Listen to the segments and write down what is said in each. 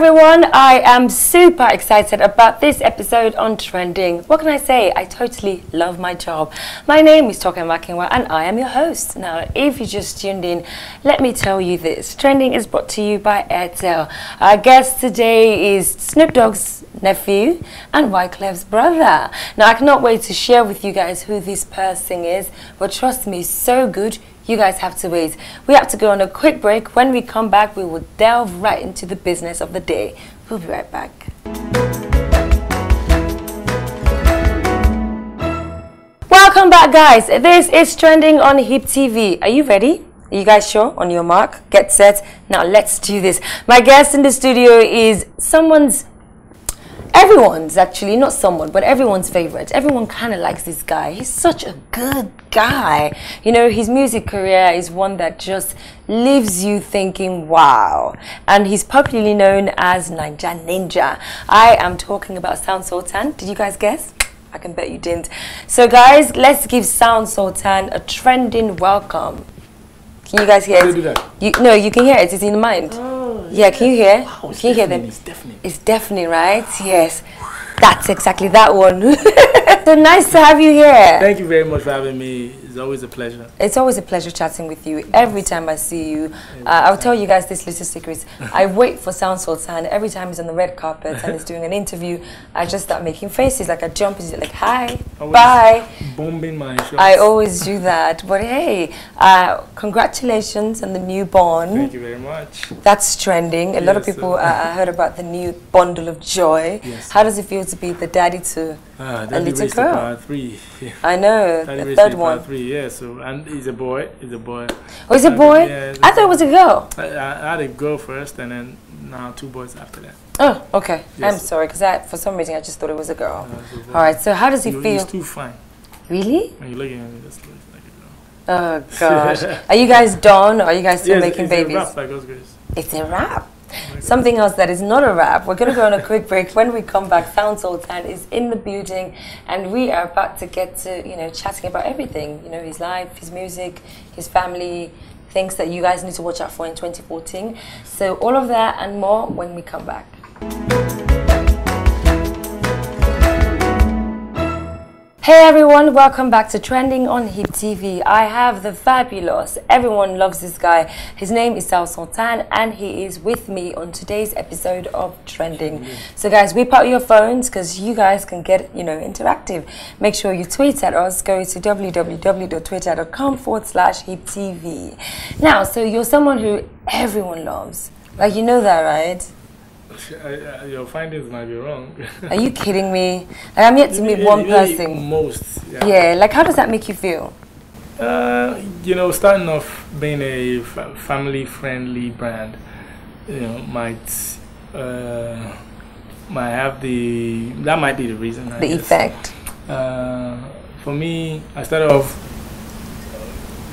everyone, I am super excited about this episode on Trending. What can I say? I totally love my job. My name is Token Makinwa and I am your host. Now, if you just tuned in, let me tell you this. Trending is brought to you by Airtel. Our guest today is Snoop Dogg's nephew and Wyclef's brother. Now, I cannot wait to share with you guys who this person is, but trust me, so good. You guys have to wait. We have to go on a quick break. When we come back, we will delve right into the business of the day. We'll be right back. Welcome back, guys. This is Trending on HipTv. Are you ready? Are you guys sure? On your mark, get set. Now let's do this. My guest in the studio is everyone's actually, not someone, but everyone's favorite. Everyone kind of likes this guy. He's such a good guy. You know, his music career is one that just leaves you thinking, wow. And he's popularly known as Ninja. I am talking about Sound Sultan. Did you guys guess? I can bet you didn't. So guys, let's give Sound Sultan a trending welcome. Can you guys hear it? No, you can hear it. It's in the mind. Oh, yeah, can you hear? Wow, can you hear them? It's deafening. It's deafening, right? Yes. That's exactly that one. So nice to have you here. Thank you very much for having me. It's always a pleasure. It's always a pleasure chatting with you. Every time I see you, I'll tell you guys this little secret. I wait for Sound Sultan. Every time he's on the red carpet and he's doing an interview, I just start making faces. Like I jump, he's like, hi, bye. Bombing my shots. I always do that. But hey, congratulations on the new born. Thank you very much. That's trending. A lot of people heard about the new bundle of joy. Yes. How does it feel to be the daddy to a little girl? Power 3. Yeah. I know, the third one. Power 3, yeah. So, and he's a boy. He's a boy. Oh, he's a boy? Yeah, I thought it was a girl. I had a girl first, and then now 2 boys after that. Oh, okay. Yes. I'm sorry, because for some reason I just thought it was a girl. All right. So how does he feel? He's too fine. Really? When you're looking at me, that's like a girl. Oh gosh. Are you guys done, or are you guys still making babies? It's a rap, by God's grace. It's a rap. Something else that is not a rap. We're going to go on a quick break. When we come back, Sound Sultan is in the building, and we are about to get to, chatting about everything. His life, his music, his family, things that you guys need to watch out for in 2014. So all of that and more when we come back. Hey everyone, welcome back to Trending on HipTv. I have the fabulous, everyone loves this guy. His name is Sound Sultan and he is with me on today's episode of Trending. So guys, whip out your phones because you guys can get, interactive. Make sure you tweet at us. Go to www.twitter.com/HipTv. Now, so you're someone who everyone loves. Like, you know that, right? Your findings might be wrong. Are you kidding me? Like, I'm yet to meet one person. Most. Yeah, like how does that make you feel? Starting off being a family-friendly brand, might have that might be the reason. The effect. For me, I started off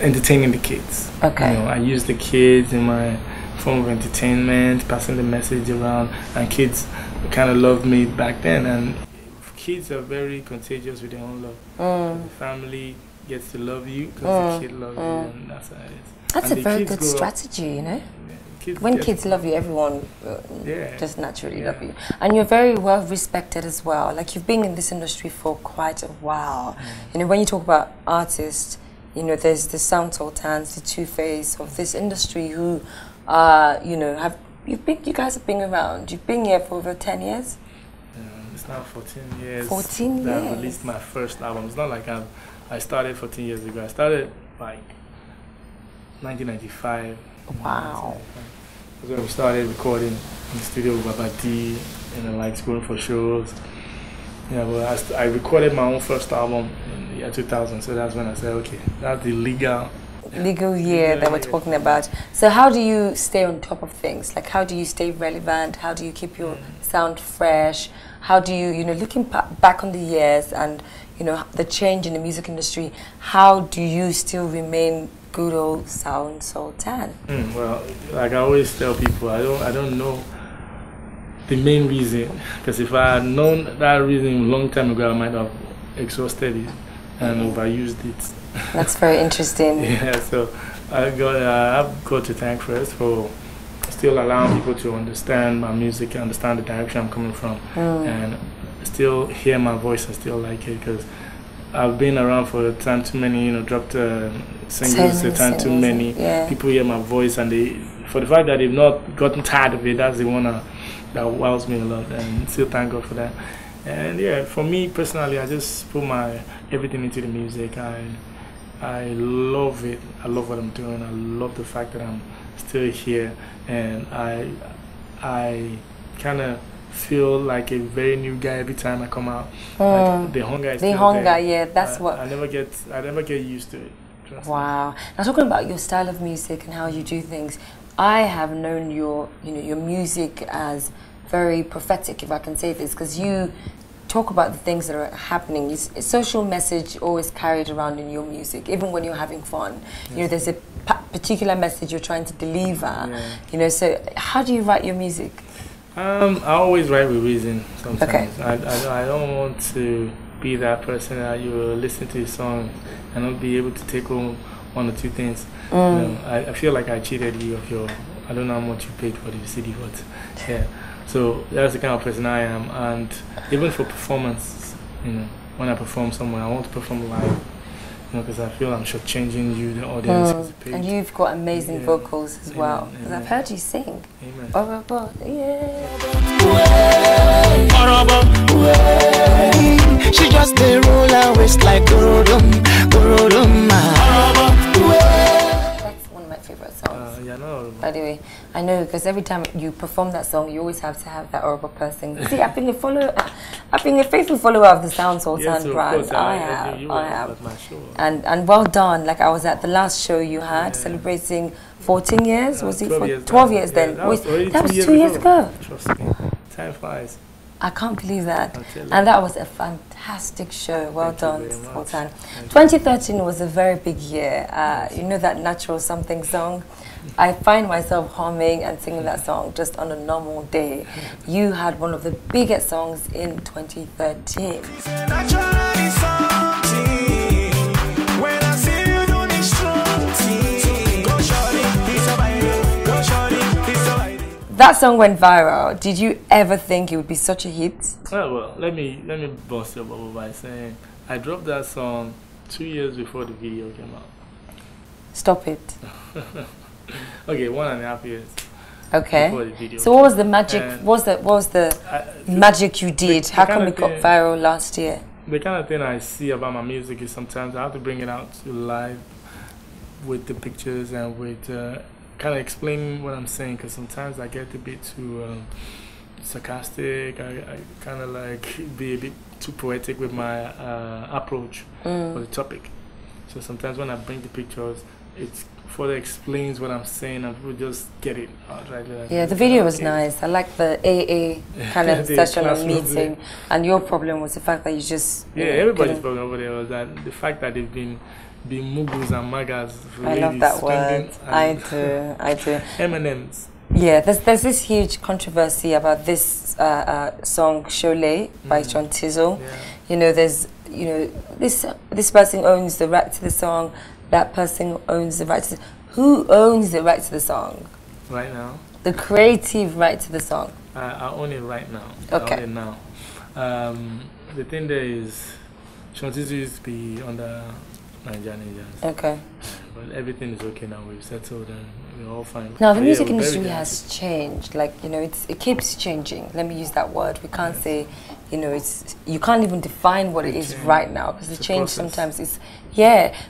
entertaining the kids. Okay. I use the kids in my form of entertainment, passing the message around, and kids kind of loved me back then. And kids are very contagious with their own love. The family gets to love you because the kid loves you, and that's how it is. That's a very good strategy, When kids love you, everyone just naturally love you. And you're very well respected as well. Like, you've been in this industry for quite a while. When you talk about artists, there's the Sound Sultans, the two-face of this industry who you guys have been around. You've been here for over 10 years? It's now 14 years. 14 years. That I released my first album. It's not like I started 14 years ago. I started like 1995. Wow. That's when we started recording in the studio with Baba D, going for shows. I recorded my own first album in the year 2000. So that's when I said, okay, that's the legal year that we're talking about. So how do you stay on top of things? Like, how do you stay relevant? How do you keep your sound fresh? How do you, looking back on the years and, the change in the music industry, how do you still remain good old Sound Sultan? Well, like I always tell people, I don't know the main reason, because if I had known that reason a long time ago, I might have exhausted it and overused it. That's very interesting. Yeah, so I've got to thank first for still allowing people to understand my music, understand the direction I'm coming from, and still hear my voice and still like it, because I've been around for a time too many, you know, dropped singles a time too many. People hear my voice, and for the fact that they've not gotten tired of it, that's the one that wows me a lot, and still thank God for that. And yeah, for me personally, I just put my everything into the music. I love it. I love what I'm doing. I love the fact that I'm still here, and I kind of feel like a very new guy every time I come out. Like the hunger is still there. Yeah, that's what I never get used to it. Wow. Now, talking about your style of music and how you do things, I have known your music as very prophetic, if I can say this, because you talk about the things that are happening. It's a social message always carried around in your music, even when you're having fun. You know, there's a particular message you're trying to deliver. You know, so how do you write your music? I always write with reason sometimes. I don't want to be that person that you will listen to a song and not be able to take home one or two things. You know, I feel like I cheated you of your, I don't know how much you paid for the CD, but yeah. So that's the kind of person I am, and even for performance, you know, when I perform somewhere, I want to perform live, you know, because I feel I'm shortchanging you, the audience. And you've got amazing vocals as well, because I've heard you sing. Amen. She just dey roll her waist like gorodom, gorodom. That's one of my favorite songs. Yeah, no. By the way, I know, because every time you perform that song, you always have to have that horrible person. See, I've been a faithful follower of the Sound Sultan brand. I have. And well done. Like, I was at the last show you had, celebrating 14 years. Was it 12 years then? That was 2 years ago. Trust me, time flies. I can't believe that. And that was a fantastic show. Well done, Sultan. 2013 was a very big year. You know that Natural Something song? I find myself humming and singing that song just on a normal day. You had one of the biggest songs in 2013. That song went viral. Did you ever think it would be such a hit? Well, let me bust your bubble by saying I dropped that song 2 years before the video came out. Stop it. Okay, 1.5 years. Okay. Before the video. So what was the magic? What was the magic you did? How come it got viral last year? The kind of thing I see about my music is sometimes I have to bring it out to live with the pictures and with kind of explain what I'm saying, because sometimes I get a bit too sarcastic. I kind of like be a bit too poetic with my approach for the topic. So sometimes when I bring the pictures, it further explains what I'm saying, and people just get it out right there. Yeah, the video was nice. I like the AA kind of session or meeting. And your problem was the fact that you just... Yeah, everybody's problem over there was that the fact that they've been mugus and magas. I love that word. I do. M&Ms. Yeah, there's this huge controversy about this song Sholay by Sean Tizzle. Yeah. You know, there's this person owns the right to the song, that person owns the right to who owns the right to the song? Right now. The creative right to the song. I own it right now. Okay. I own it now. The thing there is, Sean Tizzle used to be under Nigerian. Okay. But everything is okay now. We've settled and we're all fine. Now the music industry has changed. Like, you know, it keeps changing. Let me use that word. We can't say, you know, you can't even define what it is right now, because the change sometimes is,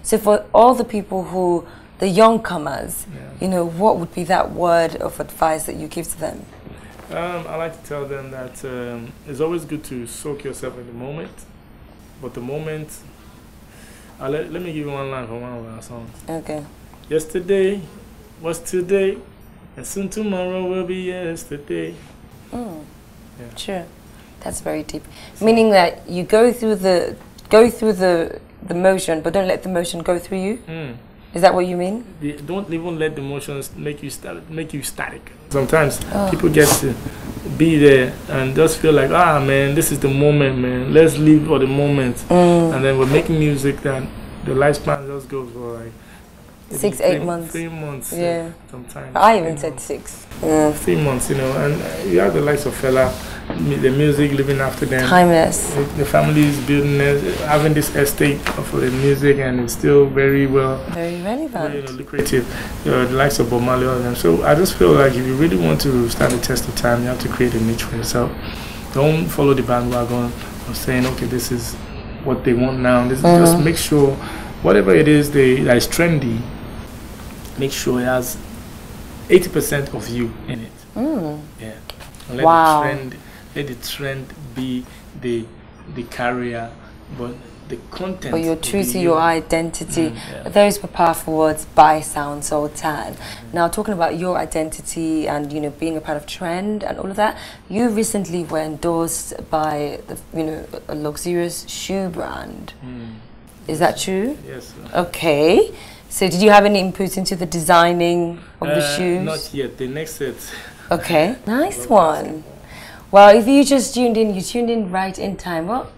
So for all the people the young comers, you know, what would be that word of advice that you give to them? I like to tell them that it's always good to soak yourself in the moment, but the moment. Let me give you one line from one of our songs. Okay. Yesterday was today, and soon tomorrow will be yesterday. Sure, that's very deep. Meaning that you go through the motion, but don't let the motion go through you. Is that what you mean? Don't even let the emotions make you static. Sometimes people get to be there and just feel like, man, this is the moment, man. Let's live for the moment. And then we're making music that the lifespan just goes for like 6, 8 months. 3 months. Yeah. Sometimes. I even said 6. Yeah. 3 months, you know, and you have the likes of Fela, the music living after them. Timeless. The family is building, having this estate for the music, and it's still very well. Very relevant. Very, lucrative. The likes of Bob Marley, all of them. So I just feel like if you really want to stand the test of time, you have to create a niche for yourself. Don't follow the bandwagon of saying, okay, this is what they want now. This is just make sure whatever it is that is trendy, make sure it has 80% of you in it. Yeah. And let the trend be the carrier, but the content. But you're true to your identity. Those were powerful words by Sound Sultan. Now, talking about your identity and, you know, being a part of trend and all of that, you recently were endorsed by the, you know, a luxurious shoe brand. Is that true? Yes. Okay. So did you have any input into the designing of the shoes? Not yet. The next set. Okay. Nice one. Well, if you just tuned in, you tuned in right in time. Well,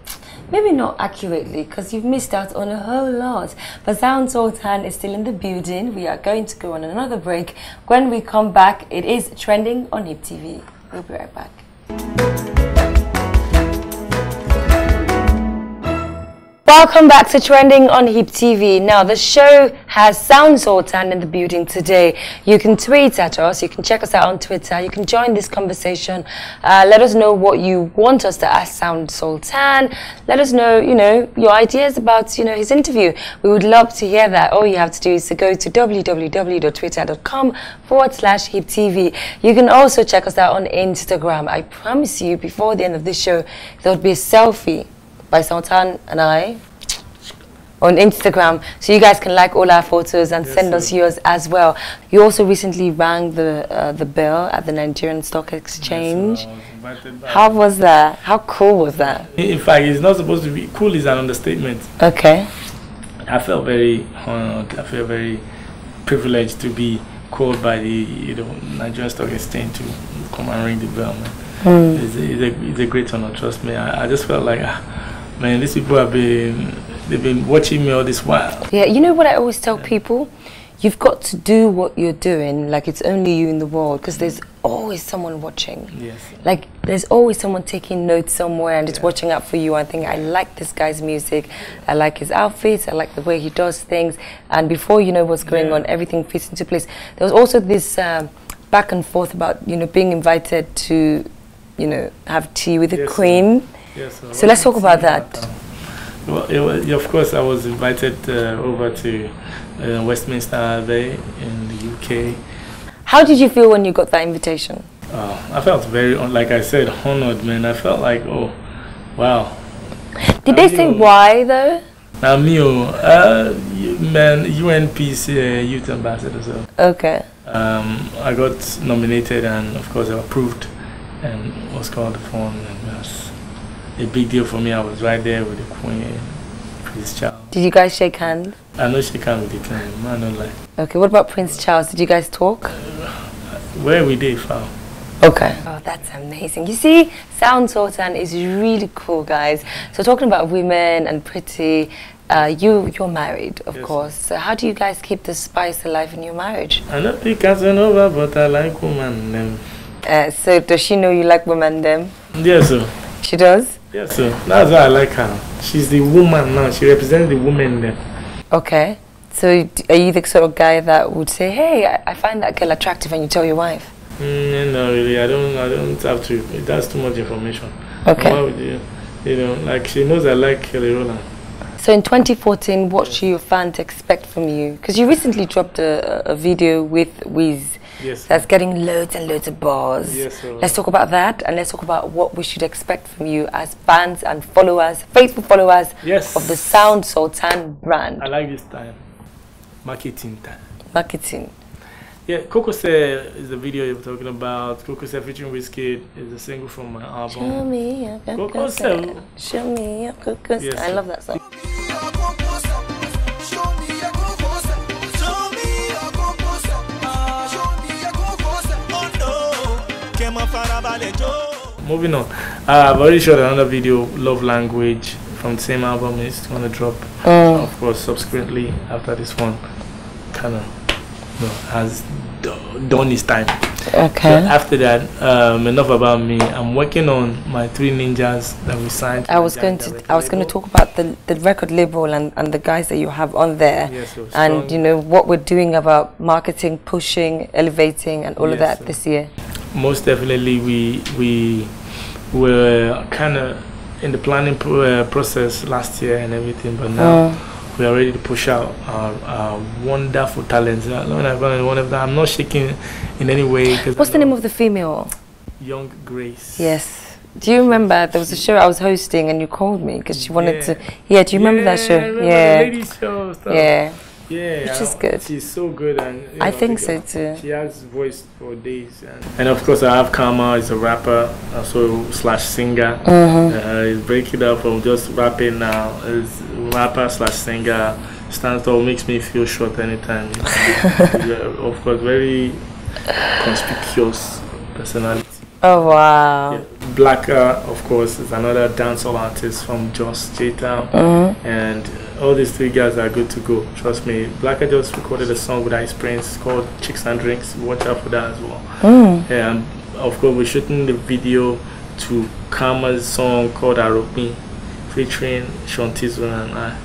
maybe not accurately, because you've missed out on a whole lot. But Sound Sultan is still in the building. We are going to go on another break. When we come back, it is trending on HipTv. We'll be right back. Welcome back to Trending on HipTv. Now, the show has Sound Sultan in the building today. You can tweet at us. You can check us out on Twitter. You can join this conversation. Let us know what you want us to ask Sound Sultan. Let us know, you know, your ideas about, you know, his interview. We would love to hear that. All you have to do is to go to www.twitter.com/HipTv. You can also check us out on Instagram. I promise you, before the end of this show, there would be a selfie by Sultan and I on Instagram, so you guys can like all our photos and send us yours as well. You also recently rang the bell at the Nigerian Stock Exchange. How was that? How cool was that? In fact, it's not supposed to be cool. Is an understatement. Okay. I felt very honored. I feel very privileged to be called by the Nigerian Stock Exchange to come and ring the bell, man. It's a great honor. Trust me. I just felt like, man, these people they've been watching me all this while. Yeah, you know what I always tell people? You've got to do what you're doing like it's only you in the world, because there's always someone watching. Yes. Like, there's always someone taking notes somewhere and it's watching out for you and thinking, I like this guy's music, I like his outfits, I like the way he does things. And before you know what's going on, everything fits into place. There was also this back and forth about, you know, being invited to, you know, have tea with the Queen. Yes, so let's talk about that. Well, of course, I was invited over to Westminster Abbey in the UK. How did you feel when you got that invitation? I felt very, like I said, honored, man. I felt like, oh, wow. Did they say why, though? Man, UN Peace Youth Ambassador. So. Okay. I got nominated and, of course, I approved and was called upon, and it was a big deal for me. I was right there with the Queen, Prince Charles. Did you guys shake hands? I know shake hands with the Queen, I don't like. Okay, what about Prince Charles? Did you guys talk? Where we did, fam. Okay. Oh, that's amazing. You see, Sound Sultan is really cool, guys. So talking about women and pretty, you're married, of course. So how do you guys keep the spice alive in your marriage? I don't think Casanova, but I like women. So does she know you like women then? Yes, sir. She does? Yes, sir. That's why I like her. She's the woman now. She represents the woman then. Okay. So are you the sort of guy that would say, hey, I find that girl attractive, and you tell your wife? No, really. I don't have to. That's too much information. Okay. Why would you? You know, like she knows I like Kelly Rowland. So in 2014, what should your fans expect from you? Because you recently dropped a video with Wiz. Yes. That's getting loads and loads of buzz. Yes, sir. Let's talk about that, and let's talk about what we should expect from you as fans and followers, faithful followers of the Sound Sultan brand. I like this time. Marketing time. Marketing. Yeah, Kokose is the video you're talking about. Kokose featuring Wizkid is a single from my album. Show me your Kokose. Show me your Kokose. Yes, I love that song. Moving on, I've already shot another video, Love Language, from the same album. It's going to drop, of course, subsequently after this one. kind of has done his time. Okay. So after that, enough about me. I'm working on my 3 ninjas that we signed. I was going to talk about the record label and the guys that you have on there, Yes, so and you know what we're doing about marketing, pushing, elevating, and all of that this year. Most definitely, we were kind of in the planning process last year and everything, but now we are ready to push out our wonderful talents. I'm not shaking in any way. What's the name of the female? Young Grace. Yes. Do you remember there was a show I was hosting and you called me because she wanted to? Yeah. Do you remember that show? I remember the ladies show stuff. Yeah. Yeah, which is good. She's so good, and I think so too. She has voice for days, and of course I have Karma. Is a rapper, also / singer. He's breaking up from just rapping now. Is rapper / singer. Stands tall, makes me feel short anytime. Of course, very conspicuous personality. Oh wow. Yeah. Blacker, of course, is another dancehall artist from Jos J-Town, and all these 3 guys are good to go. Trust me. Blacker just recorded a song with Ice Prince called Chicks and Drinks. Watch out for that as well. And of course, we're shooting the video to Karma's song called Aropi, featuring Shantizo and I.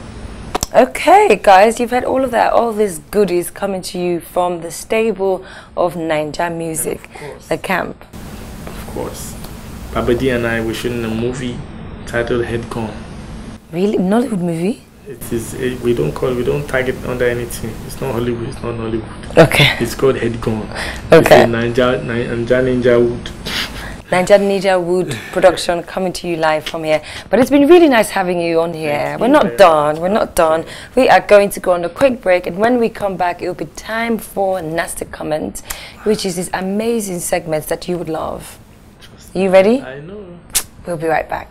Okay, guys, you've had all of that, all these goodies coming to you from the stable of Ninja music, the camp. Of course. Babadi and I were shooting a movie titled Head Gone. Really? Nollywood movie? It is. We don't tag it under anything. It's not Hollywood. It's not Nollywood. Okay. It's called Head Gone. Okay. It's a Ninja Wood. Ninja Wood production coming to you live from here. But it's been really nice having you on here. We're not done. We're not done. We are going to go on a quick break, and when we come back, it will be time for Nasty Comment, which is this amazing segment that you would love. Are you ready? I know. We'll be right back.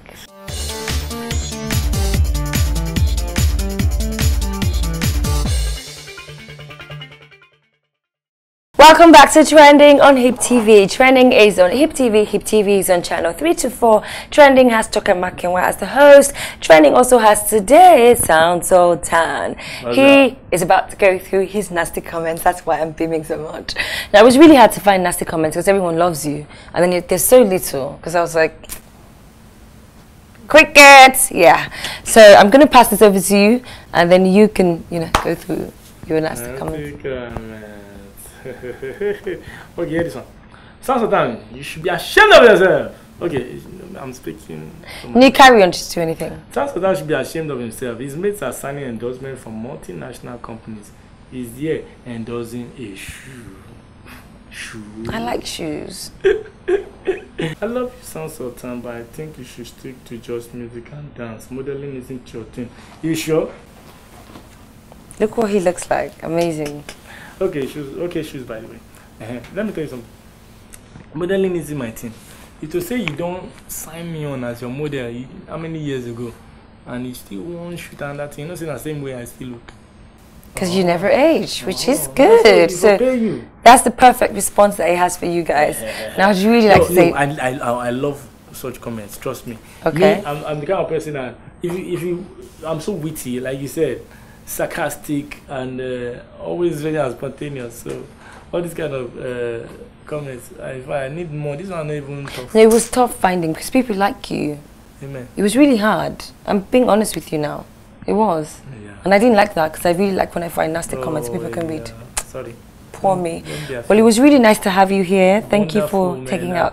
Welcome back to Trending on HipTv. Trending is on HipTv. HipTv is on channel 324. Trending has Toke Makinwa as the host. Trending also has today Sultan. He is about to go through his nasty comments. That's why I'm beaming so much. Now, it was really hard to find nasty comments because everyone loves you. And then there's so little because I was like, cricket. Yeah. So I'm going to pass this over to you and then you can, go through your nasty comments. Okay, this one. Sultan, you should be ashamed of yourself. Okay, I'm speaking. You carry on to do anything. Sultan should be ashamed of himself. His mates are signing endorsements from multinational companies. He's here endorsing a shoe. I like shoes. I love you, Sultan, but I think you should stick to just music and dance. Modeling isn't your thing. You sure? Look what he looks like. Amazing. Okay, shoes, by the way. Let me tell you something. Modeling isn't my thing. It will say you don't sign me on as your model how many years ago, and you still won't shoot on that thing. You know, the same way I still look. Because you never age, which is good. So that's the perfect response that he has for you guys. Now, I'd really like to say... I love such comments, trust me. Okay. Me, I'm the kind of person that, I'm so witty, like you said, sarcastic, and always very spontaneous. So all these kind of comments, if I need more, this one not even tough. No, it was tough finding because people like you. Amen. It was really hard. I'm being honest with you now. It was. Yeah. And I didn't like that because I really like when I find nasty comments people can read. Sorry. Poor me. Well, it was really nice to have you here. Thank you for taking out.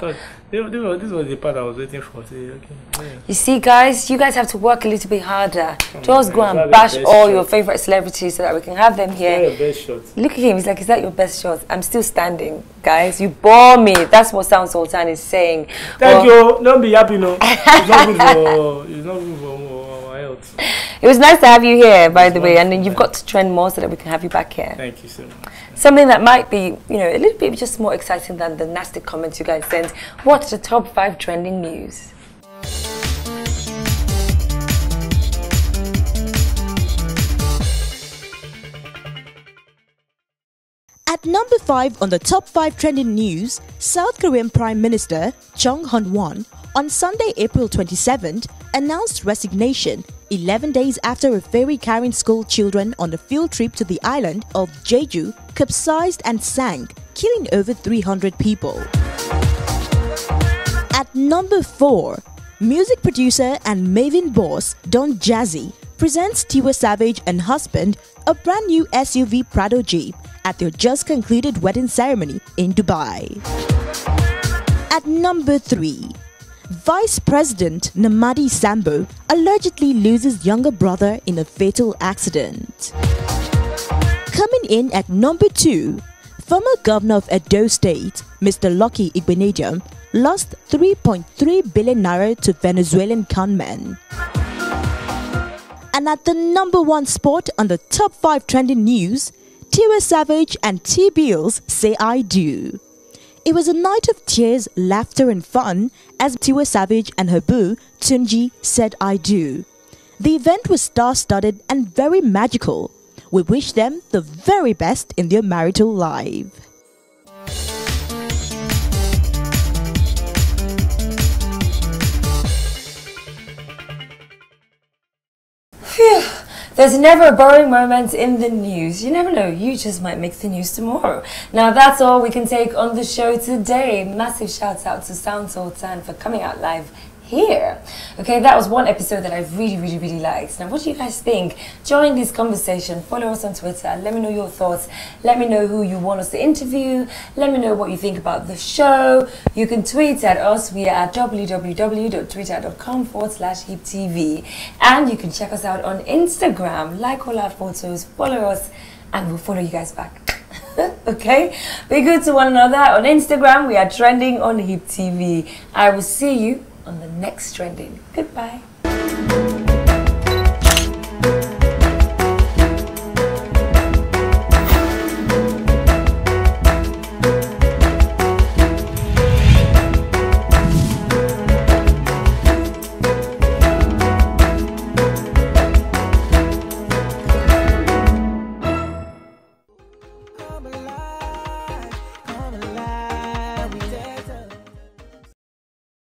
This was the part I was waiting for. Okay. Yeah. You see, guys, you guys have to work a little bit harder. Just go and bash all your favorite celebrities so that we can have them here. Your best shot. Look at him. He's like, is that your best shot? I'm still standing. Guys, you bore me. That's what Sultan is saying. Thank you. Don't be happy, no. It's not good for my health. It was nice to have you here, by the way, and then you've got to trend more so that we can have you back here. Thank you so much. Something that might be, a little bit just more exciting than the nasty comments you guys sent. What's the top 5 trending news? At number 5 on the top 5 trending news, South Korean Prime Minister Chung Han-won on Sunday, April 27th, announced resignation 11 days after a ferry carrying school children on a field trip to the island of Jeju capsized and sank, killing over 300 people. At number 4, music producer and Maven boss Don Jazzy presents Tiwa Savage and husband a brand new SUV Prado Jeep at their just concluded wedding ceremony in Dubai. At number 3, Vice President Namadi Sambo allegedly loses younger brother in a fatal accident. Coming in at number 2, former governor of Edo State, Mr. Lucky Igbenedium, lost 3.3 billion naira to Venezuelan conmen. And at the number 1 spot on the top 5 trending news, Tiwa Savage and T-Bills say I do. It was a night of tears, laughter and fun as Tiwa Savage and her boo, Tunji, said I do. The event was star-studded and very magical. We wish them the very best in their marital life. Phew. There's never a boring moment in the news. You never know, you just might make the news tomorrow. Now that's all we can take on the show today. Massive shout out to Sultan for coming out live here. Okay, that was one episode that I really liked. Now what do you guys think? Join this conversation. Follow us on Twitter. Let me know your thoughts. Let me know who you want us to interview. Let me know what you think about the show. You can tweet at us. We are at www.twitter.com/HipTv. And you can check us out on Instagram. Like all our photos, follow us, and we'll follow you guys back. Okay, be good to one another. On Instagram, we are trending on HipTv. I will see you on the next trending. Goodbye.